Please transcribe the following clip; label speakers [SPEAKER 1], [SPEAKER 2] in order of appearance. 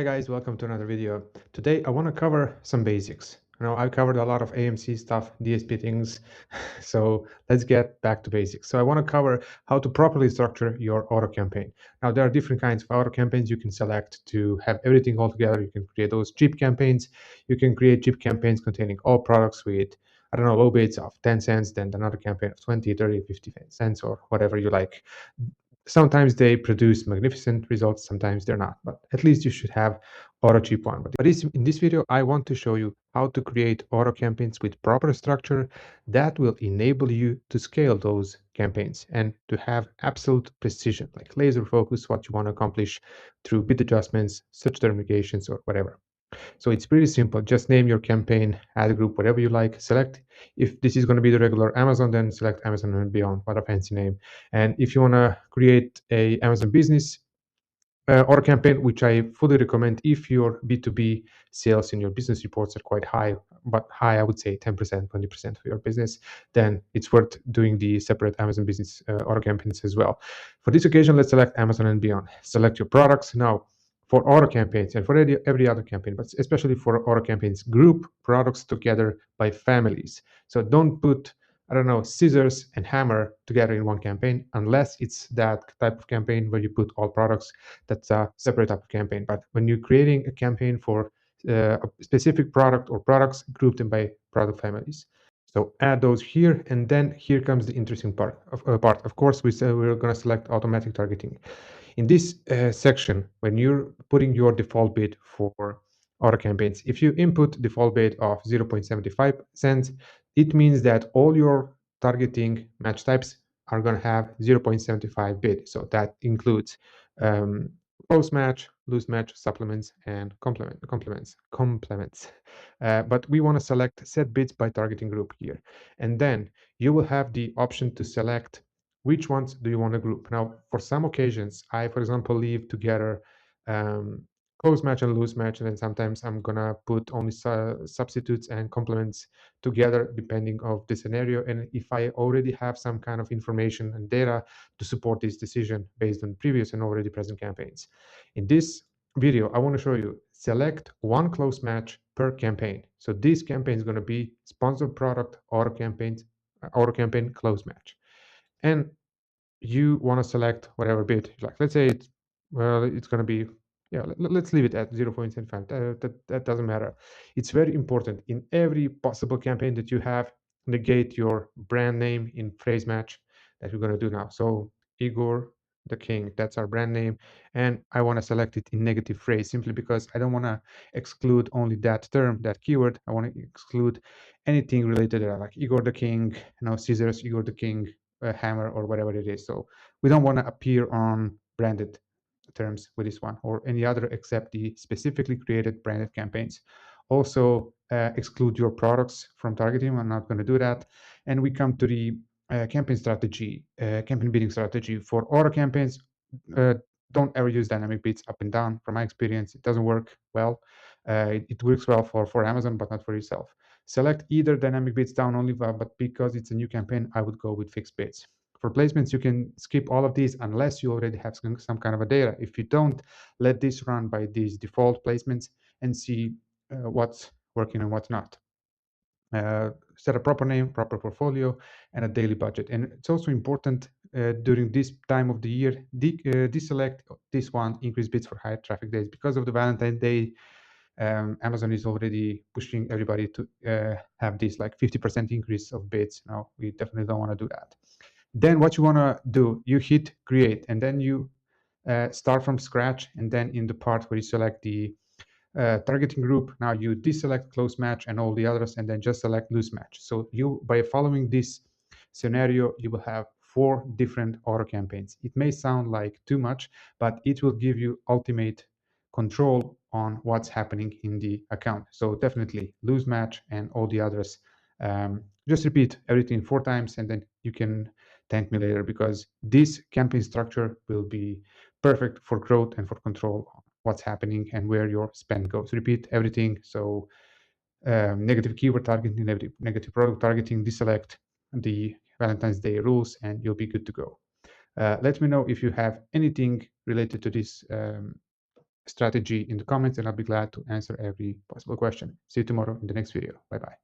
[SPEAKER 1] Hi guys, welcome to another video. Today I want to cover some basics. I've covered a lot of AMC stuff, DSP things, so let's get back to basics. So I want to cover how to properly structure your auto campaign. Now there are different kinds of auto campaigns you can select to have everything all together. You can create those cheap campaigns. You can create cheap campaigns containing all products with, I don't know, low bids of 10 cents, then another campaign of 20, 30, 50 cents, or whatever you like. Sometimes they produce magnificent results, sometimes they're not, but at least you should have auto cheap one. But in this video, I want to show you how to create auto campaigns with proper structure that will enable you to scale those campaigns and to have absolute precision, like laser focus, what you want to accomplish through bid adjustments, search term negations, or whatever. So it's pretty simple. Just name your campaign, ad group, whatever you like. Select if this is going to be the regular Amazon, then select Amazon and beyond. What a fancy name. And if you want to create a Amazon business or campaign, which I fully recommend if your B2B sales in your business reports are quite high, but high, I would say 10%, 20% of your business, then it's worth doing the separate Amazon business auto campaigns as well. For this occasion, let's select Amazon and beyond. Select your products. Now, for auto campaigns and for every other campaign, but especially for auto campaigns, group products together by families. So don't put, I don't know, scissors and hammer together in one campaign unless it's that type of campaign where you put all products. That's a separate type of campaign. But when you're creating a campaign for a specific product or products, group them by product families. So add those here, and then here comes the interesting part. Of course, we're going to select automatic targeting. In this section, when you're putting your default bid for auto campaigns, if you input default bid of 0.75 cents, it means that all your targeting match types are going to have 0.75 bid. So that includes close match, loose match, supplements, and complements. But we want to select set bids by targeting group here. And then you will have the option to select which ones do you want to group. Now, for some occasions, I, for example, leave together um, close match and loose match, and then sometimes I'm gonna put only substitutes and complements together depending of the scenario, and if I already have some kind of information and data to support this decision based on previous and already present campaigns. In this video, I want to show you select one close match per campaign. So this campaign is going to be sponsored product auto campaign close match, and you want to select whatever bid you like. Let's say it's going to be, yeah, let's leave it at 0.75. That doesn't matter. It's very important in every possible campaign that you have, negate your brand name in phrase match that we're going to do now. So Igor the King, that's our brand name, and I want to select it in negative phrase simply because I don't want to exclude only that term, that keyword. I want to exclude anything related to that, like Igor the King, scissors, Igor the King, hammer, or whatever it is. So we don't want to appear on branded terms with this one or any other except the specifically created branded campaigns. Also exclude your products from targeting. I'm not going to do that. And we come to the campaign strategy, campaign bidding strategy for auto campaigns. Uh, don't ever use dynamic bids up and down. From my experience, it doesn't work well. It works well for Amazon, but not for yourself. Select either dynamic bids down only, but because it's a new campaign, I would go with fixed bids. For placements, you can skip all of these unless you already have some kind of a data. If you don't, let this run by these default placements and see what's working and what's not. Set a proper name, proper portfolio, and a daily budget. And it's also important during this time of the year, deselect this one, increase bids for high traffic days. Because of the Valentine's Day, Amazon is already pushing everybody to have this like 50% increase of bids. Now, we definitely don't want to do that. Then what you want to do, you hit create, and then you start from scratch. And then in the part where you select the targeting group, now you deselect close match and all the others, and then just select loose match. So you, by following this scenario, you will have 4 different auto campaigns. It may sound like too much, but it will give you ultimate control on what's happening in the account. So definitely loose match and all the others. Just repeat everything 4 times, and then you can thank me later, because this campaign structure will be perfect for growth and for control what's happening and where your spend goes. Repeat everything. So negative keyword targeting, negative product targeting, deselect the Valentine's Day rules, and you'll be good to go. Let me know if you have anything related to this strategy in the comments, and I'll be glad to answer every possible question. See you tomorrow in the next video. Bye bye.